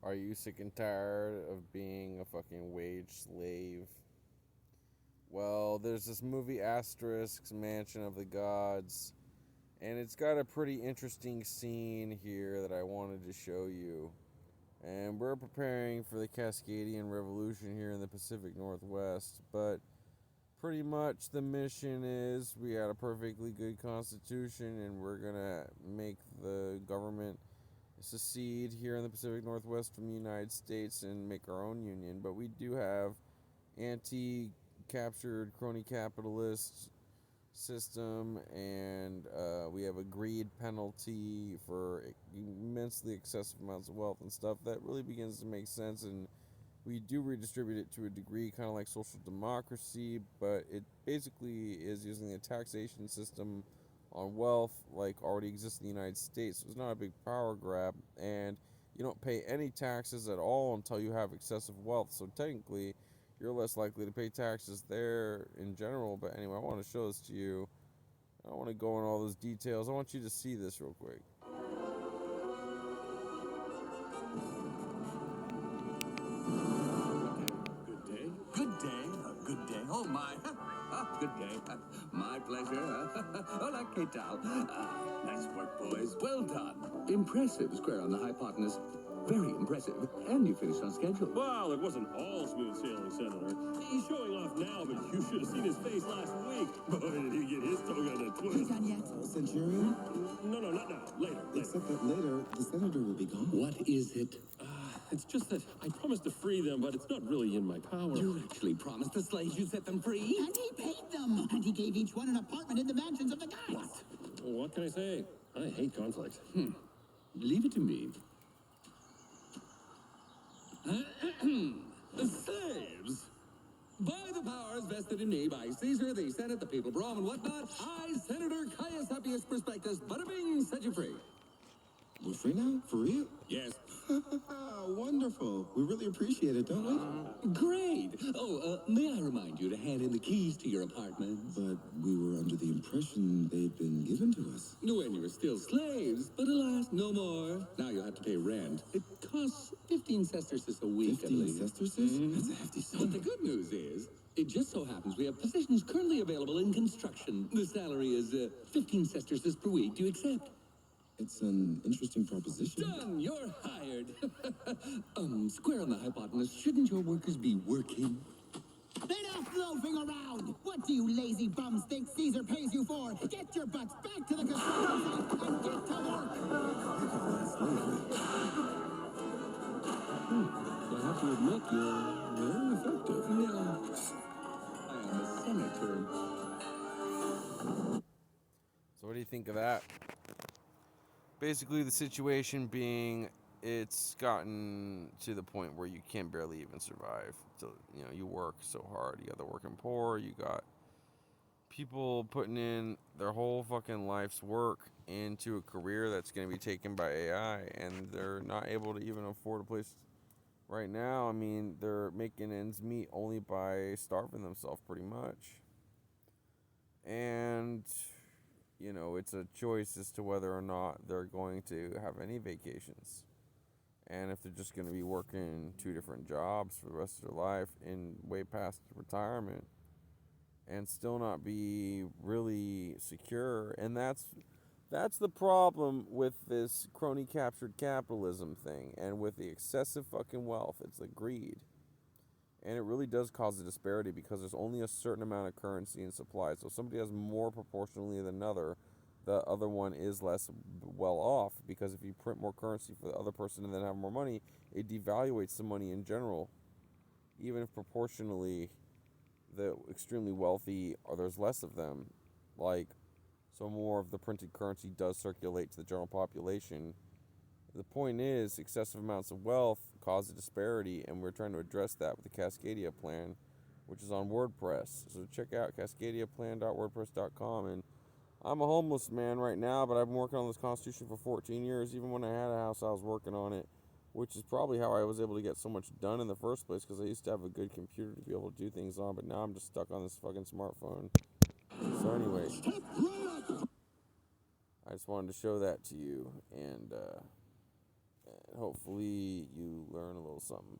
Are you sick and tired of being a fucking wage slave? Well, there's this movie Asterix Mansion of the Gods, and it's got a pretty interesting scene here that I wanted to show you. And we're preparing for the Cascadian Revolution here in the Pacific Northwest, but pretty much the mission is we got a perfectly good constitution and we're gonna make the government secede here in the Pacific Northwest from the United States and make our own union. But we do have anti-captured crony capitalist system, and we have a greed penalty for immensely excessive amounts of wealth and stuff that really begins to make sense. And we do redistribute it to a degree, kind of like social democracy, but it basically is using a taxation system on wealth like already exists in the United States. So it's not a big power grab, and you don't pay any taxes at all until you have excessive wealth. So technically, you're less likely to pay taxes there in general. But anyway, I want to show this to you. I don't want to go into all those details. I want you to see this real quick. Good day, good day. Oh, my. Good day. My pleasure. Hola, ¿qué tal? Nice work, boys. Well done. Impressive square on the hypotenuse. Very impressive. And you finished on schedule. Well, it wasn't all smooth sailing, Senator. He's showing off now, but you should have seen his face last week. Boy, did he get his tongue on a twist. Done yet? Centurion? No, not now. Later. Except that later, the senator will be gone. What is it? It's just that I promised to free them, but it's not really in my power. You actually promised the slaves you'd set them free? And he paid them! And he gave each one an apartment in the mansions of the gods! What can I say? I hate conflict. Leave it to me. The slaves! By the powers vested in me by Caesar, the Senate, the people of Rome, and whatnot, I, Senator Caius Appius Prospectus, bada bing, set you free. We're free now? For real? Yes. Wonderful. We really appreciate it, don't we? Great. Oh, may I remind you to hand in the keys to your apartments? But we were under the impression they'd been given to us. When you were still slaves, but alas, no more. Now you have to pay rent. It costs 15 sesterces a week, 15 I believe. sesterces? That's a hefty sum. But the good news is, it just so happens we have positions currently available in construction. The salary is 15 sesterces per week. Do you accept? It's an interesting proposition. Done! You're hired! Square on the hypotenuse, shouldn't your workers be working? Enough loafing around! What do you lazy bums think Caesar pays you for? Get your butts back to the construction site and get to work! I have to admit, you're very effective. No, I am a senator. So what do you think of that? Basically, the situation being, it's gotten to the point where you can barely even survive. So, you work so hard. You got the working poor. You got people putting in their whole fucking life's work into a career that's going to be taken by AI, and they're not able to even afford a place right now. I mean, they're making ends meet only by starving themselves pretty much. And it's a choice as to whether or not they're going to have any vacations. And if they're just going to be working 2 different jobs for the rest of their life and way past retirement and still not be really secure. And that's the problem with this crony captured capitalism thing and with the excessive fucking wealth. It's the greed. And it really does cause a disparity because there's only a certain amount of currency and supply. So if somebody has more proportionally than another, the other one is less well off, because if you print more currency for the other person and then have more money, it devaluates the money in general. Even if proportionally the extremely wealthy, or there's less of them, so more of the printed currency does circulate to the general population. The point is, excessive amounts of wealth cause a disparity, and we're trying to address that with the Cascadia plan, which is on WordPress. So check out cascadiaplan.wordpress.com. And I'm a homeless man right now, but I've been working on this Constitution for 14 years. Even when I had a house, I was working on it, which is probably how I was able to get so much done in the first place, because I used to have a good computer to be able to do things on, but now I'm just stuck on this fucking smartphone. So anyway, I just wanted to show that to you, and hopefully you learn a little something.